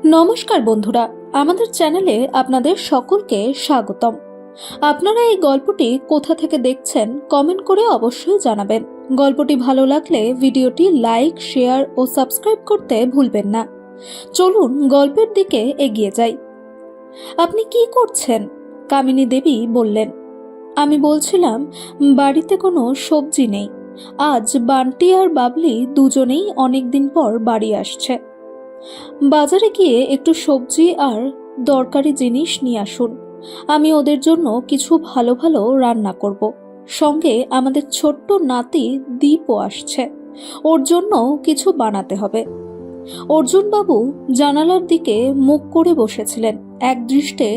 নমস্কার বন্ধুরা, আমাদের চ্যানেলে আপনাদের সকলকে স্বাগতম। আপনারা এই গল্পটি কোথা থেকে দেখছেন কমেন্ট করে অবশ্যই জানাবেন। গল্পটি ভালো লাগলে ভিডিওটি লাইক, শেয়ার ও সাবস্ক্রাইব করতে ভুলবেন না। চলুন গল্পের দিকে এগিয়ে যাই। আপনি কি করছেন? কামিনী দেবী বললেন। আমি বলছিলাম বাড়িতে কোনো সবজি নেই। আজ বান্টি আর বাবলি দুজনেই অনেকদিন পর বাড়ি আসছে। বাজারে গিয়ে একটু সবজি আর দরকারি জিনিস নিয়ে আসুন। আমি ওদের জন্য কিছু ভালো ভালো রান্না করব। সঙ্গে আমাদের ছোট্ট নাতি দীপও আসছে, ওর জন্য কিছু বানাতে হবে। অর্জুনবাবু জানালার দিকে মুখ করে বসেছিলেন, এক দৃষ্টে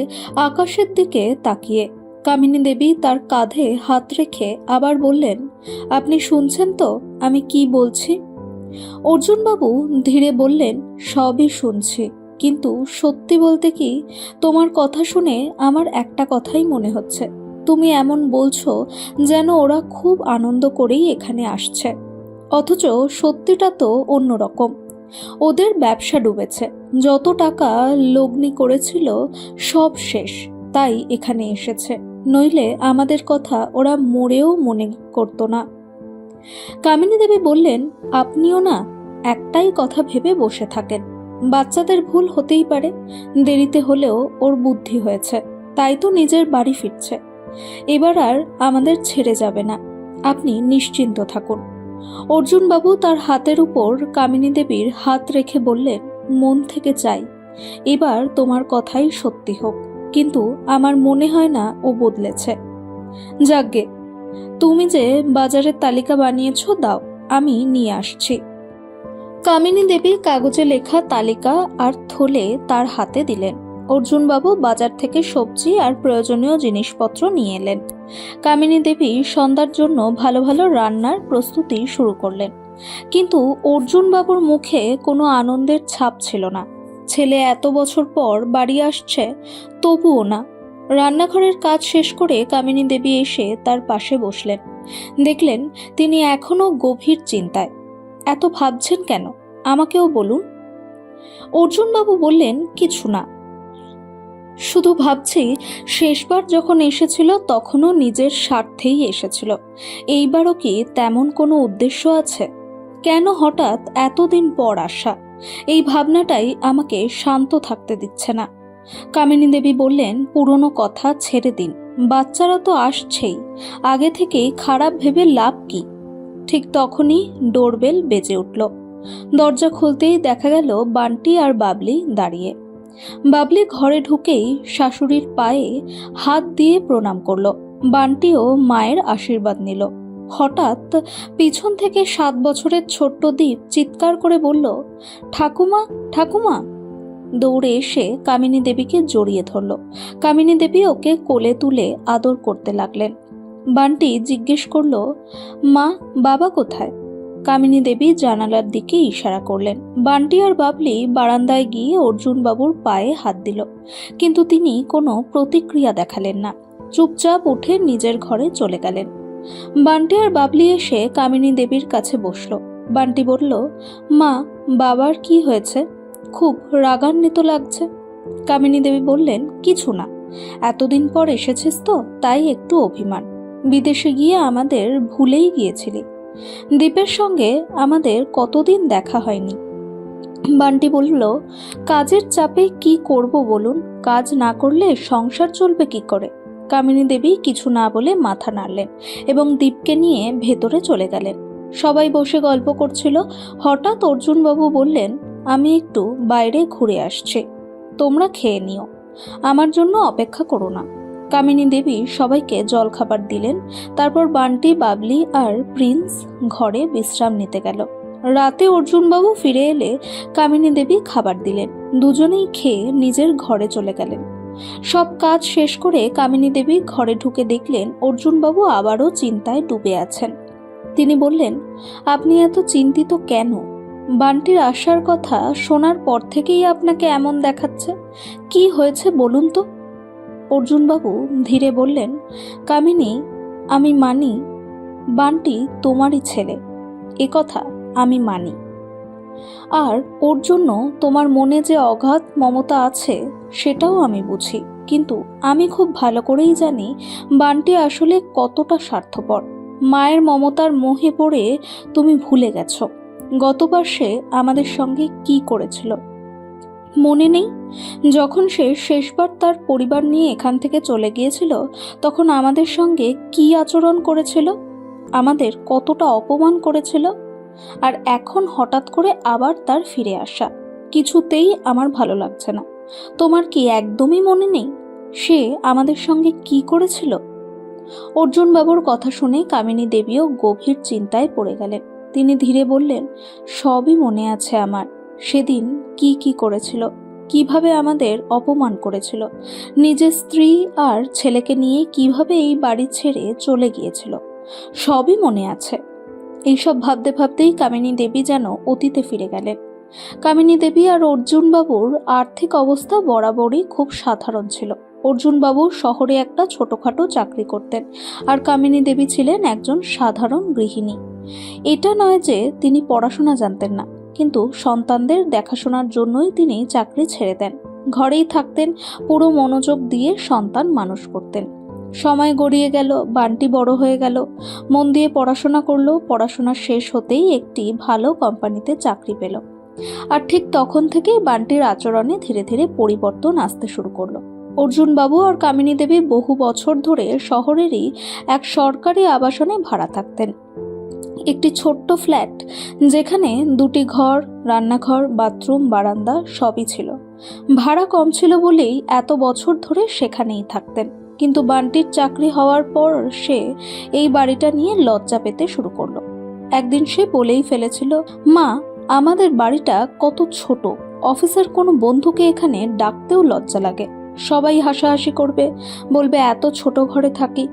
আকাশের দিকে তাকিয়ে। কামিনী দেবী তার কাঁধে হাত রেখে আবার বললেন, আপনি শুনছেন তো আমি কি বলছি? অর্জুনবাবু ধীরে বললেন, সবই শুনছি, কিন্তু সত্যি বলতে কি, তোমার কথা শুনে আমার একটা কথাই মনে হচ্ছে। তুমি এমন বলছো যেন ওরা খুব আনন্দ করেই এখানে আসছে, অথচ সত্যিটা তো অন্যরকম। ওদের ব্যবসা ডুবেছে, যত টাকা লগ্নি করেছিল সব শেষ, তাই এখানে এসেছে। নইলে আমাদের কথা ওরা মরেও মনে করতো না। কামিনী দেবী বললেন, আপনিও না একটাই কথা ভেবে বসে থাকেন। বাচ্চাদের ভুল হতেই পারে, দেরিতে হলেও ওর বুদ্ধি হয়েছে, তাই তো নিজের বাড়ি ফিরছে। এবার আর আমাদের ছেড়ে যাবে না, আপনি নিশ্চিন্ত থাকুন। অর্জুনবাবু তার হাতের উপর কামিনী দেবীর হাত রেখে বললেন, মন থেকে চাই এবার তোমার কথাই সত্যি হোক, কিন্তু আমার মনে হয় না ও বদলেছে। যাগ্গে, তুমি যে বাজারের তালিকা বানিয়েছো দাও, আমি নিয়ে আসছি। কামিনী দেবী কাগজে লেখা তালিকা আর থলে তার হাতে দিলেন। অর্জুনবাবু বাজার থেকে সবজি আর প্রয়োজনীয় জিনিসপত্র নিয়ে এলেন। কামিনী দেবী সন্ধ্যার জন্য ভালো ভালো রান্নার প্রস্তুতি শুরু করলেন, কিন্তু অর্জুনবাবুর মুখে কোনো আনন্দের ছাপ ছিল না। ছেলে এত বছর পর বাড়ি আসছে, তবুও না। রান্নাঘরের কাজ শেষ করে কামিনী দেবী এসে তার পাশে বসলেন। দেখলেন তিনি এখনো গভীর চিন্তায়। এত ভাবছেন কেন, আমাকেও বলুন। অর্জুনবাবু বললেন, কিছু না, শুধু ভাবছি শেষবার যখন এসেছিল তখনও নিজের স্বার্থেই এসেছিল, এইবারও কি তেমন কোনো উদ্দেশ্য আছে? কেন হঠাৎ এতদিন পর আসা? এই ভাবনাটাই আমাকে শান্ত থাকতে দিচ্ছে না। কামিনী দেবী বললেন, পুরনো কথা ছেড়ে দিন, বাচ্চারা তো আসছেই, আগে থেকেই খারাপ ভেবে লাভ কি? ঠিক তখনই ডোরবেল বেজে উঠল। দরজা খুলতেই দেখা গেল বান্টি আর বাবলি দাঁড়িয়ে। বাবলি ঘরে ঢুকেই শাশুড়ির পায়ে হাত দিয়ে প্রণাম করল। বান্টিও মায়ের আশীর্বাদ নিল। হঠাৎ পিছন থেকে 7 বছরের ছোট্ট দীপ চিৎকার করে বলল, ঠাকুমা, ঠাকুমা! দৌড়ে এসে কামিনী দেবীকে জড়িয়ে ধরল। কামিনী দেবী ওকে কোলে তুলে আদর করতে লাগলেন। বান্টি জিজ্ঞেস করল, মা, বাবা কোথায়? কামিনী দেবী জানালার দিকে ইশারা করলেন। বান্টি আর বাবলি বারান্দায় গিয়ে অর্জুনবাবুর পায়ে হাত দিল, কিন্তু তিনি কোনো প্রতিক্রিয়া দেখালেন না। চুপচাপ উঠে নিজের ঘরে চলে গেলেন। বান্টি আর বাবলি এসে কামিনী দেবীর কাছে বসল। বান্টি বলল, মা, বাবার কি হয়েছে? খুব রাগান্বিত লাগছে। কামিনী দেবী বললেন, কিছু না, এতদিন পর এসেছিস তো তাই একটু অভিমান। বিদেশে গিয়ে আমাদের ভুলেই গিয়েছিলি। দীপের সঙ্গে আমাদের কতদিন দেখা হয়নি। বান্টি বলল, কাজের চাপে কি করব বলুন, কাজ না করলে সংসার চলবে কি করে? কামিনী দেবী কিছু না বলে মাথা নাড়লেন এবং দীপকে নিয়ে ভেতরে চলে গেলেন। সবাই বসে গল্প করছিল। হঠাৎ অর্জুনবাবু বললেন, আমি একটু বাইরে ঘুরে আসছি, তোমরা খেয়ে নিও, আমার জন্য অপেক্ষা করো না। কামিনী দেবী সবাইকে জলখাবার দিলেন। তারপর বান্টি, বাবলি আর প্রিন্স ঘরে বিশ্রাম নিতে গেল। রাতে অর্জুনবাবু ফিরে এলে কামিনী দেবী খাবার দিলেন। দুজনেই খেয়ে নিজের ঘরে চলে গেলেন। সব কাজ শেষ করে কামিনী দেবী ঘরে ঢুকে দেখলেন অর্জুনবাবু আবারও চিন্তায় ডুবে আছেন। তিনি বললেন, আপনি এত চিন্তিত কেন? বান্টির আসার কথা শোনার পর থেকেই আপনাকে এমন দেখাচ্ছে, কি হয়েছে বলুন তো? অর্জুনবাবু ধীরে বললেন, কামিনী, আমি মানি বান্টি তোমারই ছেলে, এ কথা আমি মানি। আর ওর জন্য তোমার মনে যে অগাধ মমতা আছে সেটাও আমি বুঝি, কিন্তু আমি খুব ভালো করেই জানি বান্টি আসলে কতটা স্বার্থপর। মায়ের মমতার মোহে পড়ে তুমি ভুলে গেছো গতবার সে আমাদের সঙ্গে কি করেছিল। মনে নেই যখন সে শেষবার তার পরিবার নিয়ে এখান থেকে চলে গিয়েছিল, তখন আমাদের সঙ্গে কি আচরণ করেছিল, আমাদের কতটা অপমান করেছিল। আর এখন হঠাৎ করে আবার তার ফিরে আসা কিছুতেই আমার ভালো লাগছে না। তোমার কি একদমই মনে নেই সে আমাদের সঙ্গে কি করেছিল? অর্জুন বাবুর কথা শুনে কামিনী দেবীও গভীর চিন্তায় পড়ে গেলেন। তিনি ধীরে বললেন, সবই মনে আছে আমার। সেদিন কি কি করেছিল, কিভাবে আমাদের অপমান করেছিল, নিজের স্ত্রী আর ছেলেকে নিয়ে কিভাবে এই বাড়ি ছেড়ে চলে গিয়েছিল, সবই মনে আছে। এইসব ভাবতে ভাবতেই কামিনী দেবী যেন অতীতে ফিরে গেলেন। কামিনী দেবী আর অর্জুন বাবুর আর্থিক অবস্থা বরাবরই খুব সাধারণ ছিল। অর্জুন বাবু শহরে একটা ছোটখাটো চাকরি করতেন, আর কামিনী দেবী ছিলেন একজন সাধারণ গৃহিণী। এটা নয় যে তিনি পড়াশোনা জানতেন না, কিন্তু সন্তানদের দেখাশোনার জন্যই তিনি চাকরি ছেড়ে দেন। ঘরেই থাকতেন, পুরো মনোযোগ দিয়ে সন্তান মানুষ করতেন। সময় গড়িয়ে গেল, বান্টি বড় হয়ে গেল, মন দিয়ে পড়াশোনা করলো। পড়াশোনা শেষ হতেই একটি ভালো কোম্পানিতে চাকরি পেল। আর ঠিক তখন থেকেই বান্টির আচরণে ধীরে ধীরে পরিবর্তন আসতে শুরু করলো। অর্জুন বাবু আর কামিনী দেবী বহু বছর ধরে শহরেরই এক সরকারি আবাসনে ভাড়া থাকতেন। একটি ছোট্ট ফ্ল্যাট, যেখানে দুটি ঘর, রান্নাঘর, বাথরুম, বারান্দা সবই ছিল। ভাড়া কম ছিল বলেই এত বছর ধরে সেখানেই থাকতেন। কিন্তু বান্টির চাকরি হওয়ার পর সে এই বাড়িটা নিয়ে লজ্জা পেতে শুরু করলো। একদিন সে বলেই ফেলেছিল, মা, আমাদের বাড়িটা কত ছোট, অফিসের কোনো বন্ধুকে এখানে ডাকতেও লজ্জা লাগে, সবাই হাসাহাসি করবে, বলবে এত ছোট ঘরে থাকি।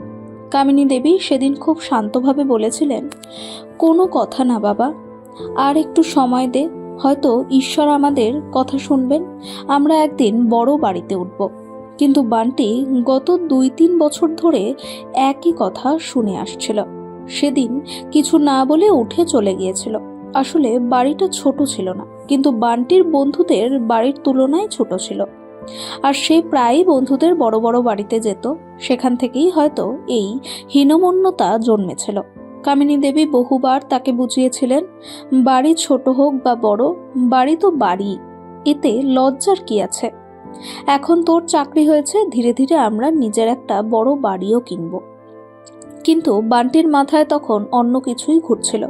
কামিনী দেবী সেদিন খুব শান্তভাবে বলেছিলেন, কোনো কথা না বাবা, আর একটু সময় দে, হয়তো ঈশ্বর আমাদের কথা শুনবেন, আমরা একদিন বড় বাড়িতে উঠব। কিন্তু বান্টি গত 2-3 বছর ধরে একই কথা শুনে আসছিল। সেদিন কিছু না বলে উঠে চলে গিয়েছিল। আসলে বাড়িটা ছোট ছিল না, কিন্তু বান্টির বন্ধুদের বাড়ির তুলনায় ছোট ছিল। আর সে প্রায়ই বন্ধুদের বড় বড় বাড়িতে যেত, সেখান থেকেই হয়তো এই হীনমন্যতা জন্মেছিল। কামিনী দেবী বহুবার তাকে বুঝিয়েছিলেন, বাড়ি ছোট হোক বা বড়, বাড়ি তো বাড়ি, এতে লজ্জার কি আছে। এখন তোর চাকরি হয়েছে, ধীরে ধীরে আমরা নিজের একটা বড় বাড়িও কিনব। কিন্তু বান্টির মাথায় তখন অন্য কিছুই ঘুরছিল।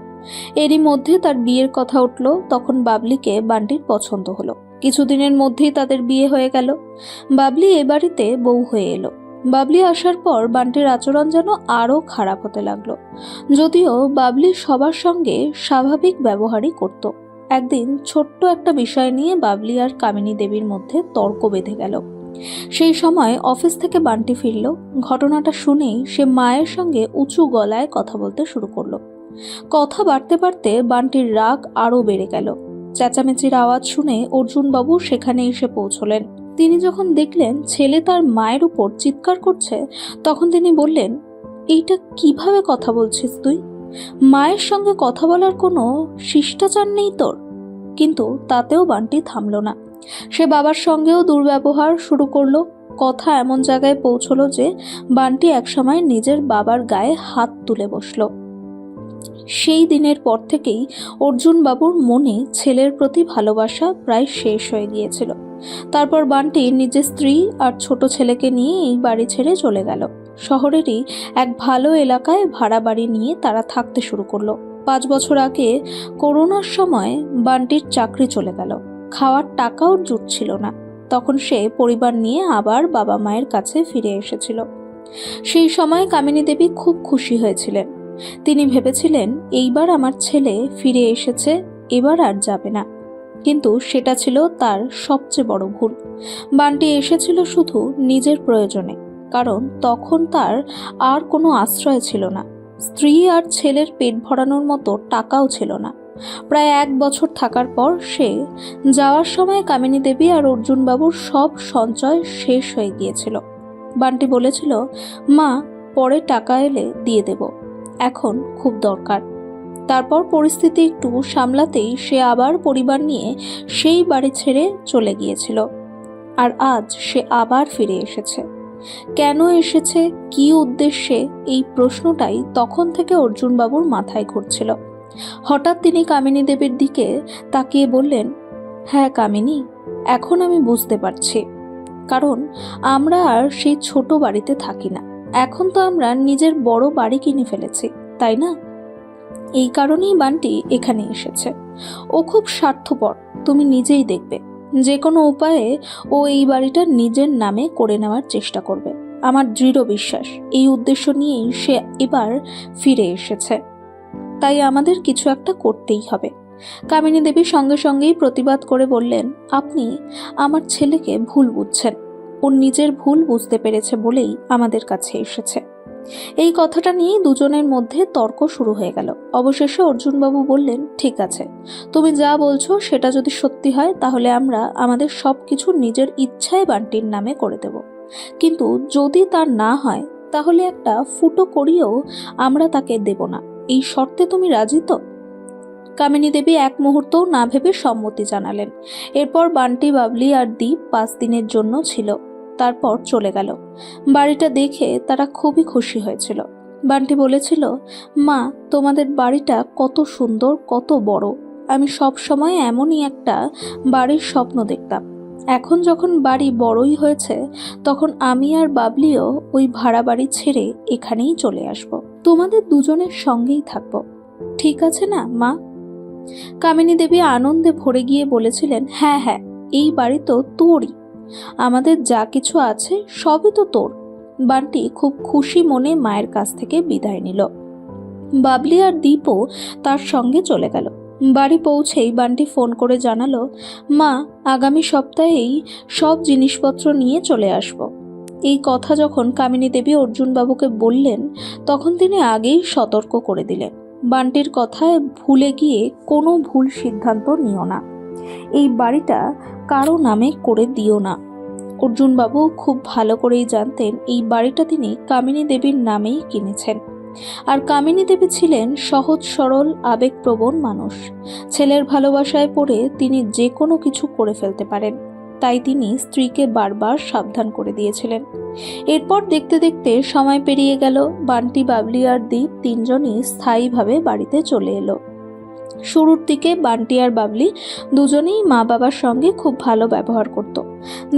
এরই মধ্যে তার বিয়ের কথা উঠল। তখন বাবলিকে বান্টির পছন্দ হলো। কিছুদিনের মধ্যেই তাদের বিয়ে হয়ে গেল। বাবলি এ বাড়িতে বউ হয়ে এলো। বাবলি আসার পর বান্টির আচরণ যেন আরও খারাপ হতে লাগলো। যদিও বাবলি সবার সঙ্গে স্বাভাবিক ব্যবহারই করত। একদিন ছোট্ট একটা বিষয় নিয়ে বাবলি আর কামিনী দেবীর মধ্যে তর্ক বেঁধে গেল। সেই সময় অফিস থেকে বান্টি ফিরল। ঘটনাটা শুনেই সে মায়ের সঙ্গে উঁচু গলায় কথা বলতে শুরু করলো। কথা বাড়তে বাড়তে বান্টির রাগ আরও বেড়ে গেল। চেঁচামেচির আওয়াজ শুনে অর্জুন বাবু সেখানে এসে পৌঁছলেন। তিনি যখন দেখলেন ছেলে তার মায়ের উপর চিৎকার করছে, তখন তিনি বললেন, এইটা কিভাবে কথা বলছিস তুই? মায়ের সঙ্গে কথা বলার কোনো শিষ্টাচার নেই তোর? কিন্তু তাতেও বান্টি থামল না। সে বাবার সঙ্গেও দুর্ব্যবহার শুরু করলো। কথা এমন জায়গায় পৌঁছলো যে বান্টি একসময় নিজের বাবার গায়ে হাত তুলে বসলো। সেই দিনের পর থেকেই অর্জুন বাবুর মনে ছেলের প্রতি ভালোবাসা প্রায় শেষ হয়ে গিয়েছিল। তারপর বান্টি নিজের স্ত্রী আর ছোট ছেলেকে নিয়ে এই বাড়ি ছেড়ে চলে গেল। শহরেরই এক ভালো এলাকায় ভাড়া বাড়ি নিয়ে তারা থাকতে শুরু করলো। 5 বছর আগে করোনার সময় বান্টির চাকরি চলে গেল। খাওয়ার টাকাও জুটছিল না। তখন সে পরিবার নিয়ে আবার বাবা মায়ের কাছে ফিরে এসেছিল। সেই সময় কামিনী দেবী খুব খুশি হয়েছিলেন। তিনি ভেবেছিলেন, এইবার আমার ছেলে ফিরে এসেছে, এবার আর যাবে না। কিন্তু সেটা ছিল তার সবচেয়ে বড় ভুল। বান্টি এসেছিল শুধু নিজের প্রয়োজনে, কারণ তখন তার আর কোনো আশ্রয় ছিল না। স্ত্রী আর ছেলের পেট ভরানোর মতো টাকাও ছিল না। প্রায় 1 বছর থাকার পর সে যাওয়ার সময় কামিনী দেবী আর অর্জুন বাবুর সব সঞ্চয় শেষ হয়ে গিয়েছিল। বান্টি বলেছিল, মা, পরে টাকা এলে দিয়ে দেব, এখন খুব দরকার। তারপর পরিস্থিতি একটু সামলাতেই সে আবার পরিবার নিয়ে সেই বাড়ি ছেড়ে চলে গিয়েছিল। আর আজ সে আবার ফিরে এসেছে। কেন এসেছে, কি উদ্দেশ্যে, এই প্রশ্নটাই তখন থেকে অর্জুনবাবুর মাথায় ঘুরছিল। হঠাৎ তিনি কামিনী দেবীর দিকে তাকিয়ে বললেন, হ্যাঁ কামিনী, এখন আমি বুঝতে পারছি। কারণ আমরা আর সেই ছোট বাড়িতে থাকি না, এখন তো আমরা নিজের বড় বাড়ি কিনে ফেলেছি, তাই না? এই কারণেই বান্টি এখানে এসেছে। ও খুব স্বার্থপর, তুমি নিজেই দেখবে। যে কোনো উপায়ে ও এই বাড়িটা নিজের নামে করে নেওয়ার চেষ্টা করবে। আমার দৃঢ় বিশ্বাস এই উদ্দেশ্য নিয়েই সে এবার ফিরে এসেছে। তাই আমাদের কিছু একটা করতেই হবে। কামিনী দেবী সঙ্গে সঙ্গেই প্রতিবাদ করে বললেন, আপনি আমার ছেলেকে ভুল বুঝছেন। ও নিজের ভুল বুঝতে পেরেছে বলেই আমাদের কাছে এসেছে। এই কথাটা নিয়ে দুজনের মধ্যে তর্ক শুরু হয়ে গেল। অবশেষে অর্জুনবাবু বললেন, ঠিক আছে, তুমি যা বলছো সেটা যদি সত্যি হয় তাহলে আমরা আমাদের সবকিছু নিজের ইচ্ছায় বান্টির নামে করে দেব। কিন্তু যদি তা না হয় তাহলে একটা ফুটো করিয়েও আমরা তাকে দেব না। এই শর্তে তুমি রাজি তো? কামিনী দেবী এক মুহূর্তও না ভেবে সম্মতি জানালেন। এরপর বান্টি, বাবলি আর দীপ 5 দিনের জন্য ছিল, তারপর চলে গেল। বাড়িটা দেখে তারা খুবই খুশি হয়েছিল। বান্টি বলেছিল, মা, তোমাদের বাড়িটা কত সুন্দর, কত বড়। আমি সব সময় এমনই একটা বাড়ির স্বপ্ন দেখতাম। এখন যখন বাড়ি বড়ই হয়েছে তখন আমি আর বাবলিও ওই ভাড়া বাড়ি ছেড়ে এখানেই চলে আসব। তোমাদের দুজনের সঙ্গেই থাকবো। ঠিক আছে না মা? কামিনী দেবী আনন্দে ভরে গিয়ে বলেছিলেন, হ্যাঁ হ্যাঁ, এই বাড়ি তো তোরই। আমাদের যা কিছু আছে সবই তো তোর। বান্টি খুব খুশি মনে মায়ের কাছ থেকে বিদায় নিল। বাবলি আর দীপও তার সঙ্গে চলে গেল। বাড়ি পৌঁছেই বান্টি ফোন করে জানালো, মা, আগামী সপ্তাহেই সব জিনিসপত্র নিয়ে চলে আসব। এই কথা যখন কামিনী দেবী অর্জুনবাবুকে বললেন তখন তিনি আগেই সতর্ক করে দিলেন, বান্টির কথায় ভুলে গিয়ে কোনো ভুল সিদ্ধান্ত নিও না। এই বাড়িটা কারো নামে করে দিও না। অর্জুনবাবু খুব ভালো করেই জানতেন এই বাড়িটা তিনি কামিনী দেবীর নামেই কিনেছেন। আর কামিনী দেবী ছিলেন সহজ সরল আবেগপ্রবণ মানুষ। ছেলের ভালোবাসায় পড়ে তিনি যে কোনো কিছু করে ফেলতে পারেন, তাই তিনি স্ত্রীকে বারবার সাবধান করে দিয়েছিলেন। এরপর দেখতে দেখতে সময় পেরিয়ে গেল। বান্টি, বাবলি আর দীপ তিনজনই স্থায়ীভাবে বাড়িতে চলে এলো। শুরুর দিকে বান্টি আর বাবলি দুজনেই মা বাবার সঙ্গে খুব ভালো ব্যবহার করত।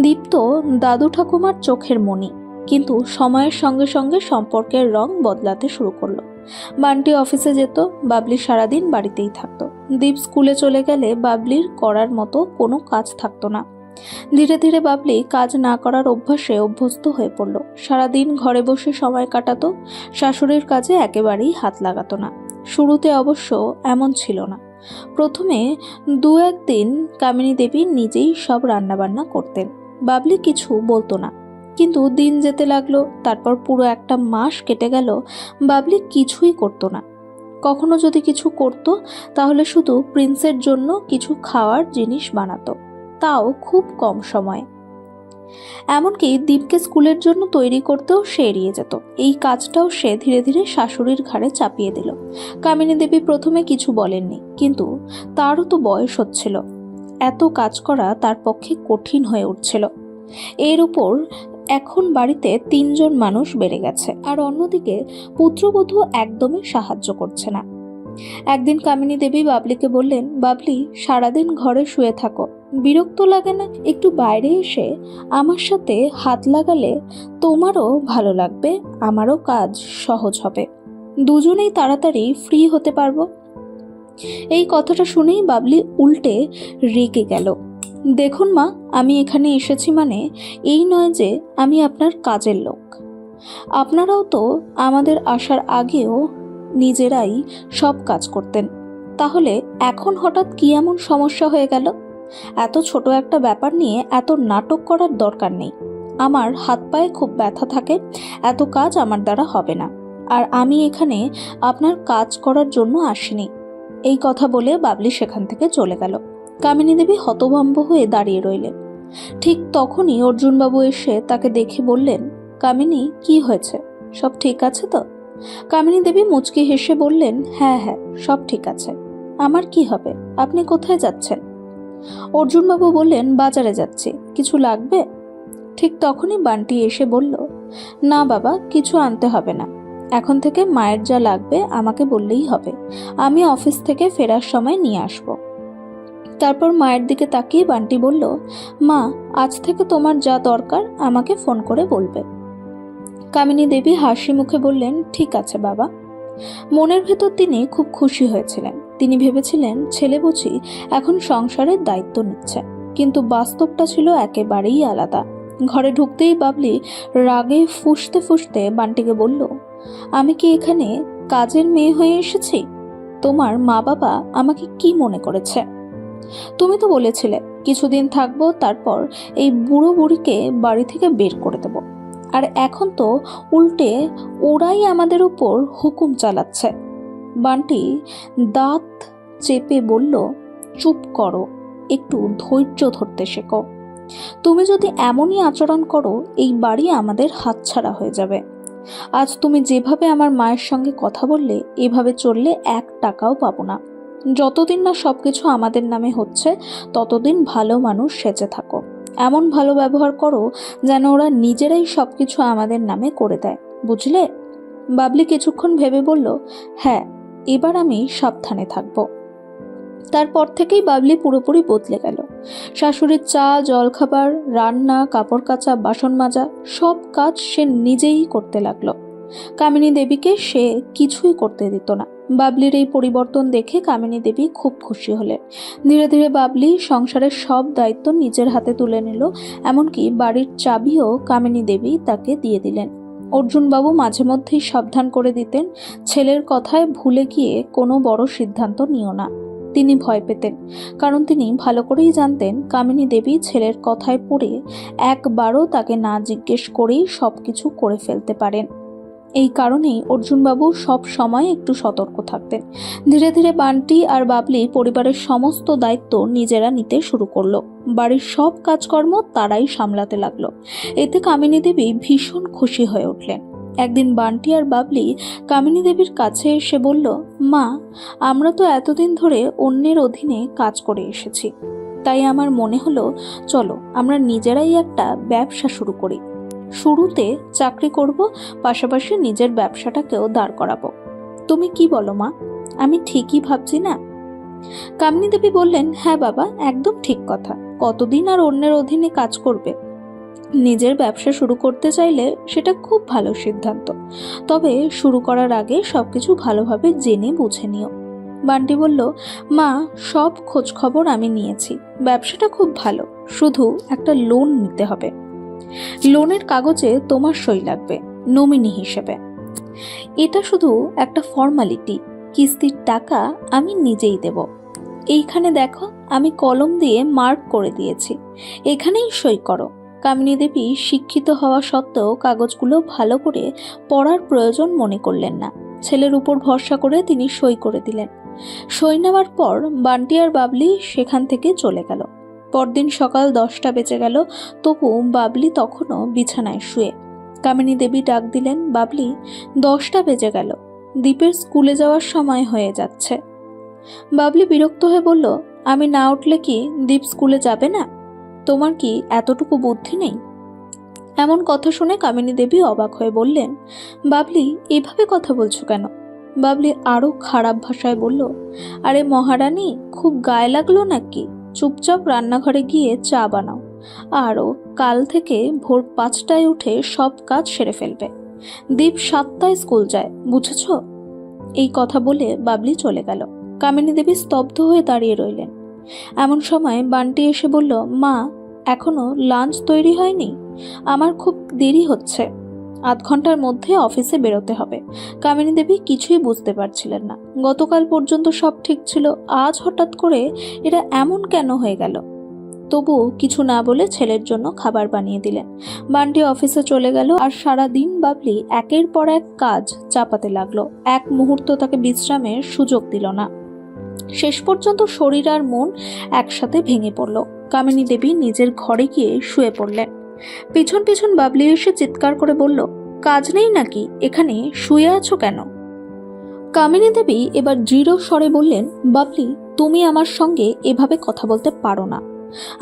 দীপ তো দাদু ঠাকুমার চোখের মণি, কিন্তু সময়ের সঙ্গে সঙ্গে সম্পর্কের রং বদলাতে শুরু করলো। বান্টি অফিসে যেত, বাবলি সারাদিন বাড়িতেই থাকতো। দীপ স্কুলে চলে গেলে বাবলির করার মতো কোনো কাজ থাকতো না। ধীরে ধীরে বাবলি কাজ না করার অভ্যাসে অভ্যস্ত হয়ে পড়ল। সারাদিন ঘরে বসে সময় কাটাতো, শাশুড়ির কাজে একেবারেই হাত লাগাতো না। শুরুতে অবশ্য এমন ছিল না। প্রথমে 2-1 দিন কামিনী দেবী নিজেই সব রান্নাবান্না করতেন, বাবলি কিছু বলতো না। কিন্তু দিন যেতে লাগলো, তারপর পুরো একটা মাস কেটে গেল, বাবলি কিছুই করতো না। কখনো যদি কিছু করতো তাহলে শুধু প্রিন্সের জন্য কিছু খাওয়ার জিনিস বানাতো, তাও খুব কম সময়ে। এমনকি দীপকে স্কুলের জন্য তৈরি করতেও সে এড়িয়ে যেত। এই কাজটাও সে ধীরে ধীরে শাশুড়ির ঘাড়ে চাপিয়ে দিল। কামিনী দেবী প্রথমে কিছু বলেননি, কিন্তু তারও তো বয়স হচ্ছিল, এত কাজ করা তার পক্ষে কঠিন হয়ে উঠছিল। এর উপর এখন বাড়িতে 3 জন মানুষ বেড়ে গেছে, আর অন্যদিকে পুত্রবধূ একদমই সাহায্য করছে না। একদিন কামিনী দেবী বাবলিকে বললেন, বাবলি, সারাদিন ঘরে শুয়ে থাকো, বিরক্ত লাগে না? একটু বাইরে এসে আমার সাথে হাত লাগালে তোমারও ভালো লাগবে, আমারও কাজ সহজ হবে, দুজনেই তাড়াতাড়ি ফ্রি হতে পারবো। এই কথাটা শুনেই বাবলি উল্টে রেগে গেল। দেখুন মা, আমি এখানে এসেছি মানে এই নয় যে আমি আপনার কাজের লোক। আপনারাও তো আমাদের আসার আগেও নিজেরাই সব কাজ করতেন, তাহলে এখন হঠাৎ কি এমন সমস্যা হয়ে গেল? এত ছোট একটা ব্যাপার নিয়ে এত নাটক করার দরকার নেই। আমার হাত পায়ে খুব ব্যথা থাকে, এত কাজ আমার দ্বারা হবে না, আর আমি এখানে আপনার কাজ করার জন্য আসিনি। এই কথা বলে বাবলি সেখান থেকে চলে গেল। কামিনী দেবী হতভম্ব হয়ে দাঁড়িয়ে রইলেন। ঠিক তখনই অর্জুনবাবু এসে তাকে দেখে বললেন, কামিনী, কি হয়েছে? সব ঠিক আছে তো? কামিনী দেবী মুচকি হেসে বললেন, হ্যাঁ হ্যাঁ, সব ঠিক আছে। আমার কি হবে? আপনি কোথায় যাচ্ছেন? অর্জুনবাবু বললেন, বাজারে যাচ্ছি, কিছু লাগবে? ঠিক তখনই বান্টি এসে বলল, না বাবা, কিছু আনতে হবে না, এখন থেকে মায়ের যা লাগবে আমাকে বললেই হবে, আমি অফিস থেকে ফেরার সময় নিয়ে আসব। তারপর মায়ের দিকে তাকিয়ে বান্টি বলল, মা, আজ থেকে তোমার যা দরকার আমাকে ফোন করে বলবে। কামিনী দেবী হাসি মুখে বললেন, ঠিক আছে বাবা। মনের ভেতর তিনি খুব খুশি হয়েছিলেন। তিনি ভেবেছিলেন ছেলে বুঝি এখন সংসারের দায়িত্ব নিচ্ছে, কিন্তু বাস্তবটা ছিল একেবারেই আলাদা। ঘরে ঢুকতেই বাবলি রাগে ফুঁসতে ফুঁসতে বান্টিকে বলল, আমি কি এখানে কাজের মেয়ে হয়ে এসেছি? তোমার মা বাবা আমাকে কি মনে করেছে? তুমি তো বলেছিলে কিছুদিন থাকবো, তারপর এই বুড়ো বুড়িকে বাড়ি থেকে বের করে দেব, আর এখন তো উল্টে ওরাই আমাদের উপর হুকুম চালাচ্ছে। বান্টি দাঁত চেপে বলল, চুপ করো, একটু ধৈর্য ধরতে শেখো। তুমি যদি এমনই আচরণ করো, এই বাড়ি আমাদের হাতছাড়া হয়ে যাবে। আজ তুমি যেভাবে আমার মায়ের সঙ্গে কথা বললে, এভাবে চললে 1 টাকাও পাবো না। যতদিন না সবকিছু আমাদের নামে হচ্ছে, ততদিন ভালো মানুষ সেজে থাকো। এমন ভালো ব্যবহার করো যেন ওরা নিজেরাই সবকিছু আমাদের নামে করে দেয়, বুঝলে? বাবলি কিছুক্ষণ ভেবে বলল, হ্যাঁ, এবার আমি সাবধানে থাকব। তারপর থেকেই বাবলি পুরোপুরি বদলে গেল। শাশুড়ির চা, জলখাবার, রান্না, কাপড় কাচা, বাসন মাজা সব কাজ সে নিজেই করতে লাগলো। কামিনী দেবীকে সে কিছুই করতে দিত না। বাবলির এই পরিবর্তন দেখে কামিনী দেবী খুব খুশি হলেন। ধীরে ধীরে বাবলি সংসারের সব দায়িত্ব নিজের হাতে তুলে নিল, এমনকি বাড়ির চাবিও কামিনী দেবী তাকে দিয়ে দিলেন। অর্জুনবাবু মাঝে মধ্যেই সাবধান করে দিতেন, ছেলের কথায় ভুলে গিয়ে কোনো বড় সিদ্ধান্ত নিও না। তিনি ভয় পেতেন, কারণ তিনি ভালো করেই জানতেন কামিনী দেবী ছেলের কথায় পড়ে একবারও তাকে না জিজ্ঞেস করেই সবকিছু করে ফেলতে পারেন। এই কারণেই অর্জুনবাবু সব সময় একটু সতর্ক থাকতেন। ধীরে ধীরে বান্টি আর বাবলি পরিবারের সমস্ত দায়িত্ব নিজেরা নিতে শুরু করলো। বাড়ির সব কাজকর্ম তারাই সামলাতে লাগলো। এতে কামিনী দেবী ভীষণ খুশি হয়ে উঠলেন। একদিন বান্টি আর বাবলি কামিনী দেবীর কাছে এসে বলল, মা, আমরা তো এতদিন ধরে অন্যের অধীনে কাজ করে এসেছি, তাই আমার মনে হলো চলো আমরা নিজেরাই একটা ব্যবসা শুরু করি। শুরুতে চাকরি করব, পাশাপাশি নিজের ব্যবসাটাকেও দাঁড় করাবো। তুমি কি বলো মা? আমি ঠিকই ভাবছি না? কামিনী দেবী বললেন, হ্যাঁ বাবা, একদম ঠিক কথা। কতদিন আর অন্যের অধীনে কাজ করবে? নিজের ব্যবসা শুরু করতে চাইলে সেটা খুব ভালো সিদ্ধান্ত, তবে শুরু করার আগে সবকিছু ভালোভাবে জেনে বুঝে নিও। বান্টি বলল, মা, সব খোঁজ খবর আমি নিয়েছি, ব্যবসাটা খুব ভালো, শুধু একটা লোন নিতে হবে। লোনের কাগজে তোমার সই লাগবে নমিনি হিসেবে। এটা শুধু একটা ফর্মালিটি, কিস্তির টাকা আমি নিজেই দেব। এইখানে দেখো, আমি কলম দিয়ে মার্ক করে দিয়েছি, এখানেই সই করো। কামিনী দেবী শিক্ষিত হওয়া সত্ত্বেও কাগজগুলো ভালো করে পড়ার প্রয়োজন মনে করলেন না। ছেলের উপর ভরসা করে তিনি সই করে দিলেন। সই নেওয়ার পর বান্টি আর বাবলি সেখান থেকে চলে গেল। পরদিন সকাল 10টা বেজে গেল, তবু বাবলি তখনও বিছানায় শুয়ে। কামিনী দেবী ডাক দিলেন, বাবলি, 10টা বেজে গেল, দীপের স্কুলে যাওয়ার সময় হয়ে যাচ্ছে। বাবলি বিরক্ত হয়ে বলল, আমি না উঠলে কি দীপ স্কুলে যাবে না? তোমার কি এতটুকু বুদ্ধি নেই? এমন কথা শুনে কামিনী দেবী অবাক হয়ে বললেন, বাবলি, এভাবে কথা বলছো কেন? বাবলি আরো খারাপ ভাষায় বলল, আরে মহারানী, খুব গায়ে লাগলো নাকি? চুপচাপ রান্নাঘরে গিয়ে চা বানাও, আরও কাল থেকে ভোর 5টায় উঠে সব কাজ সেরে ফেলবে। দীপ 7টায় স্কুল যায়, বুঝেছ? এই কথা বলে বাবলি চলে গেল। কামিনী দেবী স্তব্ধ হয়ে দাঁড়িয়ে রইলেন। এমন সময় বান্টি এসে বলল, মা, এখনো লাঞ্চ তৈরি হয়নি, আমার খুব দেরি হচ্ছে, 8 ঘন্টার মধ্যে অফিসে বেরোতে হবে। কামিনী দেবী কিছুই বুঝতে পারছিলেন না। গতকাল পর্যন্ত সব ঠিক ছিল, আজ হঠাৎ করে এটা এমন কেন হয়ে গেল? তবুও কিছু না বলে ছেলের জন্য খাবার বানিয়ে দিলেন। বান্টি অফিসে চলে গেল, আর সারা দিন বাবলি একের পর এক কাজ চাপাতে লাগলো। এক মুহূর্ত তাকে বিশ্রামের সুযোগ দিল না। শেষ পর্যন্ত শরীর আর মন একসাথে ভেঙে পড়ল। কামিনী দেবী নিজের ঘরে গিয়ে শুয়ে পড়লেন। পিছন পিছন বাবলি এসে চিৎকার করে বলল, কাজ নেই নাকি? এখানে শুয়ে আছো কেন? কামিনী দেবী এবার দৃঢ় স্বরে বললেন, বাবলি, তুমি আমার সঙ্গে এভাবে কথা বলতে পারো না।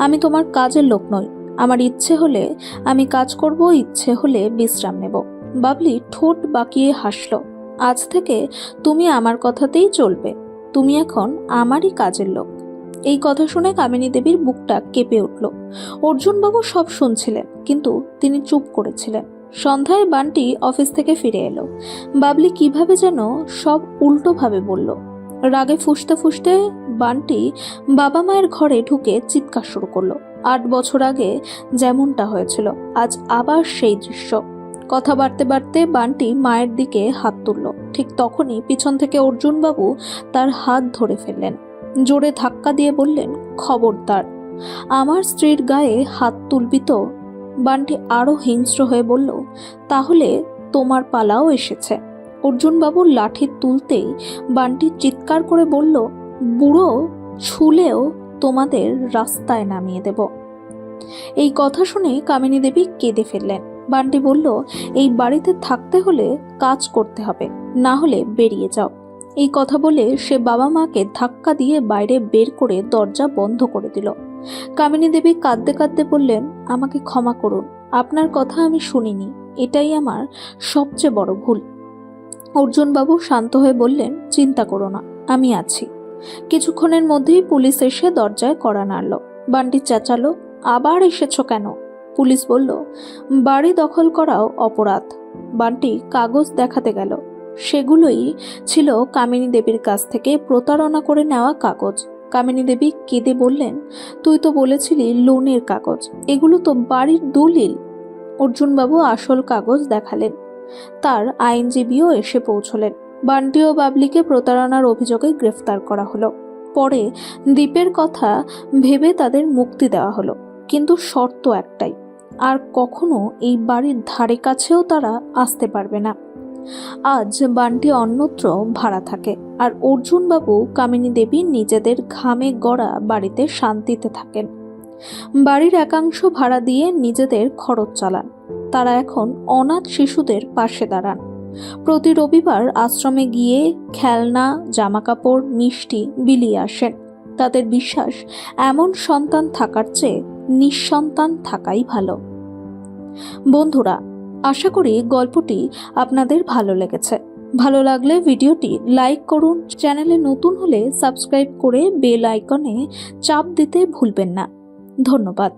আমি তোমার কাজের লোক নই। আমার ইচ্ছে হলে আমি কাজ করব, ইচ্ছে হলে বিশ্রাম নেব। বাবলি ঠোঁট বাঁকিয়ে হাসল। আজ থেকে তুমি আমার কথাতেই চলবে। তুমি এখন আমারই কাজের লোক। এই কথা শুনে কামিনী দেবীর বুকটা কেঁপে উঠল। অর্জুনবাবু সব শুনছিলেন, কিন্তু তিনি চুপ করেছিলেন। সন্ধ্যায় বান্টি অফিস থেকে ফিরে এলো। বাবলি কিভাবে যেন সব উল্টোভাবে বলল। রাগে ফুঁসতে ফুঁসতে বান্টি বাবা মায়ের ঘরে ঢুকে চিৎকার শুরু করলো। 8 বছর আগে যেমনটা হয়েছিল আজ আবার সেই দৃশ্য। কথা বাড়তে বাড়তে বান্টি মায়ের দিকে হাত তুলল। ঠিক তখনই পিছন থেকে অর্জুনবাবু তার হাত ধরে ফেললেন। জোরে ধাক্কা দিয়ে বললেন, খবরদার, আমার স্ত্রীর গায়ে হাত তুলবি তো? বান্টি আরো হিংস্র হয়ে বলল, তাহলে তোমার পালাও এসেছে। অর্জুনবাবুর লাঠি তুলতেই বান্টি চিৎকার করে বলল, বুড়ো ছুলেও তোমাদের রাস্তায় নামিয়ে দেব। এই কথা শুনে কামিনী দেবী কেঁদে ফেললেন। বান্টি বলল, এই বাড়িতে থাকতে হলে কাজ করতে হবে, না হলে বেরিয়ে যাও। এই কথা বলে সে বাবা মাকে ধাক্কা দিয়ে বাইরে বের করে দরজা বন্ধ করে দিল। কামিনী দেবী কাঁদতে কাঁদতে বললেন, আমাকে ক্ষমা করুন, আপনার কথা আমি শুনিনি, এটাই আমার সবচেয়ে বড় ভুল। অর্জুনবাবু শান্ত হয়ে বললেন, চিন্তা করো না, আমি আছি। কিছুক্ষণের মধ্যেই পুলিশ এসে দরজায় কড়া নাড়ল। বান্টি চেঁচালো, আবার এসেছো কেন? পুলিশ বলল, বাড়ি দখল করাও অপরাধ। বান্টি কাগজ দেখাতে গেল। সেগুলোই ছিল কামিনী দেবীর কাছ থেকে প্রতারণা করে নেওয়া কাগজ। কামিনী দেবী কেঁদে বললেন, তুই তো বলেছিলি লোনের কাগজ, এগুলো তো বাড়ির দলিল। অর্জুনবাবু আসল কাগজ দেখালেন। তার আইনজীবীও এসে পৌঁছলেন। বান্টি ও বাবলিকে প্রতারণার অভিযোগে গ্রেফতার করা হলো। পরে দ্বীপের কথা ভেবে তাদের মুক্তি দেওয়া হলো, কিন্তু শর্ত একটাই, আর কখনো এই বাড়ির ধারে কাছেও তারা আসতে পারবে না। আজ বান্টি অন্যত্র ভাড়া থাকে, আর অর্জুনবাবু কামিনী দেবী নিজেদের ঘামে গড়া বাড়িতে শান্তিতে থাকেন। বাড়ির একাংশ ভাড়া দিয়ে নিজেদের খরচ চালান। তারা এখন অনাথ শিশুদের পাশে দাঁড়ান। প্রতি রবিবার আশ্রমে গিয়ে খেলনা, জামাকাপড়, মিষ্টি বিলিয়ে আসেন। তাদের বিশ্বাস, এমন সন্তান থাকার চেয়ে নিঃসন্তান থাকাই ভালো। বন্ধুরা, আশা করি গল্পটি আপনাদের ভালো লেগেছে। ভালো লাগলে ভিডিওটি লাইক করুন। চ্যানেলে নতুন হলে সাবস্ক্রাইব করে বেল আইকনে চাপ দিতে ভুলবেন না। ধন্যবাদ।